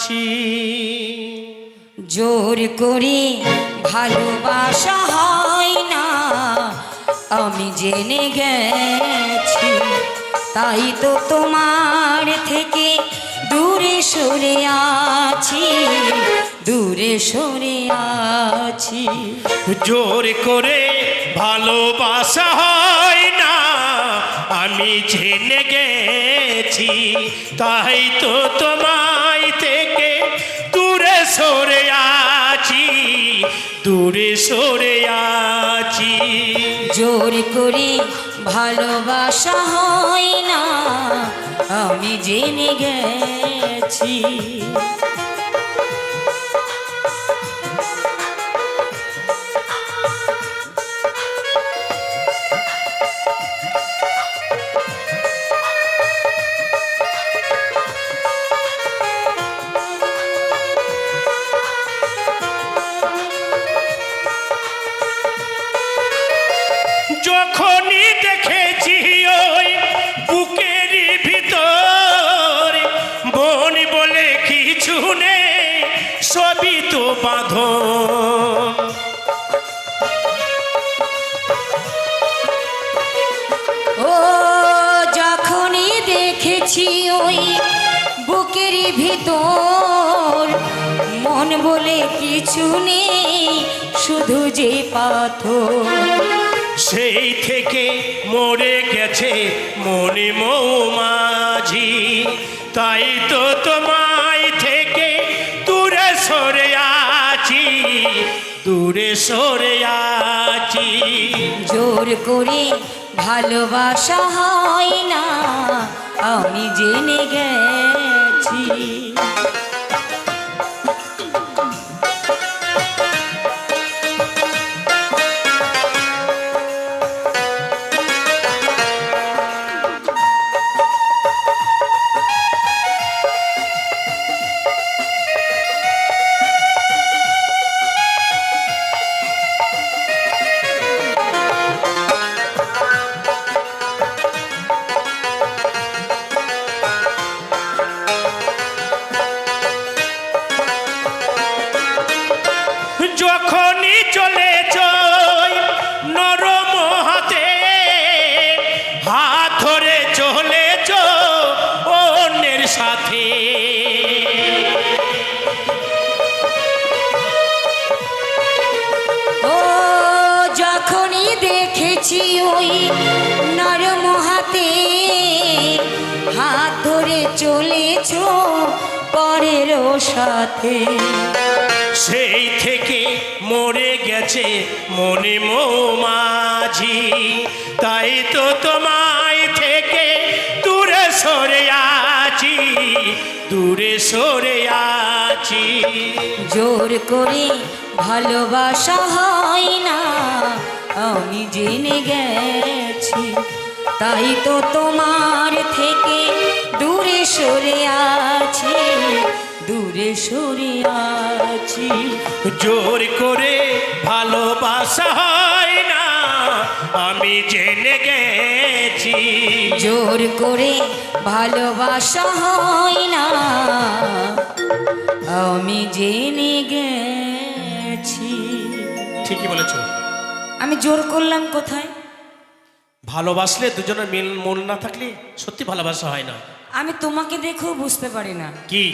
আছি। জোর করে ভালোবাসা হয় না, আমি জেনে গেছি। তাই তো তোমার থেকে দূরে সরে আছি, দূরে সরে আছি। জোর করে ভালোবাসা হয় না, আমি জেনে গেছি। তাই তো তোমায় থেকে দূরে সরে আছি, দূরে সরে আছি। জোর করে ভালোবাসা হয় না, আমি জেনে গেছি। যখনই দেখেছি ওই বুকের ভিতর, বন বলে কিছু নেই, সবই তো বাঁধন। ও যখনই দেখেছি ওই বুকের ভিতর, মন বলে কিছু নেই, শুধু যে পাথর। সেই থেকে মরে গেছে মনে মৌমাঝি, তাই তো তোমায় থেকে দূরে সরে আছি, দূরে সরে আছি। জোর করে ভালোবাসা হয় না, আমি জেনে গেছি। যখনই চলে যাই নরম হাতে, হাত ধরে চলে অন্যের সাথে। ও যখনই দেখেছি ওই নরম হাতে, হাত ধরে চলেছ পরের সাথে। সেই থেকে মরে গেছে মনে মৌমাঝি, তাই তো তোমায় থেকে দূরে সরে আছি, দূরে সরে আছি। জোর করে ভালোবাসা হয় না, আমি জেনে গেছি। তাই তো তোমার থেকে দূরে সরে আছি, দূরে সরে আছি। জোর করে ভালোবাসা হয় না, আমি জেনে গেছি। জোর করে ভালোবাসা হয় না, আমি জেনে গেছি। ঠিকই বলেছ। আমি জোর করলাম কোথায়? ভালোবাসলে দুজনের মিল মন না থাকলে সত্যি ভালোবাসা হয় না। আমি তোমাকে দেখেও বুঝতে পারি না। কি